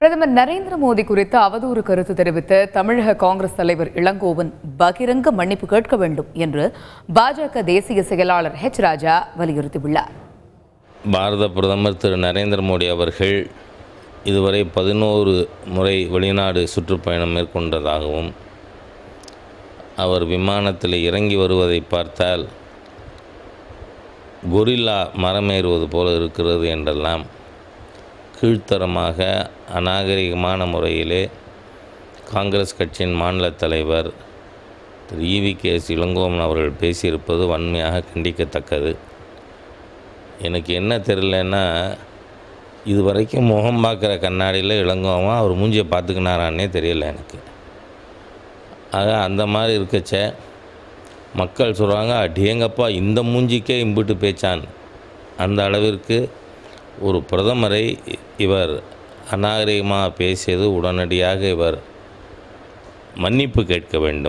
பிரதமர் நரேந்திர மோடி குறித்து அவதூறு கருத்து தெரிவித்த தமிழக காங்கிரஸ் தலைவர் இளங்கோவன் பகிரங்க மன்னிப்பு கேட்க வேண்டும் என்று பாஜக தேசிய செயலாளர் ஹெச் ராஜா வலியுறுத்தியுள்ளார். பாரத பிரதமர் திரு நரேந்திர மோடி அவர்கள் இதுவரை 11 முறை வெளிநாடு சுற்றுப்பயணம் மேற்கொண்டதாகவும் அவர் விமானத்தில் இறங்கி வருவதை பார்த்தால் கொரில்லா மரமேறுவது போல இருக்கிறது என்றெல்லாம் கீழ்த்தரமாக அநாகரிகமான முறையிலே காங்கிரஸ் கட்சியின் மாநில தலைவர் திரு EVKS இளங்கோவன் அவர்கள் பேசியிருப்பது வன்மையாக கண்டிக்கத்தக்கது. எனக்கு என்ன தெரியலன்னா, இதுவரைக்கும் முகம் பார்க்குற கண்ணாடியில் இளங்கோவன் அவர் மூஞ்சியை பார்த்துக்கினாரான்னே தெரியல எனக்கு. ஆக அந்த மாதிரி இருக்கச்ச மக்கள் சொல்கிறாங்க, அடேங்கப்பா இந்த மூஞ்சிக்கே இம்புட்டு பேச்சான். அந்த அளவிற்கு ஒரு பிரதமரை இவர் அநாகரிகமாக பேசியது உடனடியாக இவர் மன்னிப்பு கேட்க வேண்டும்.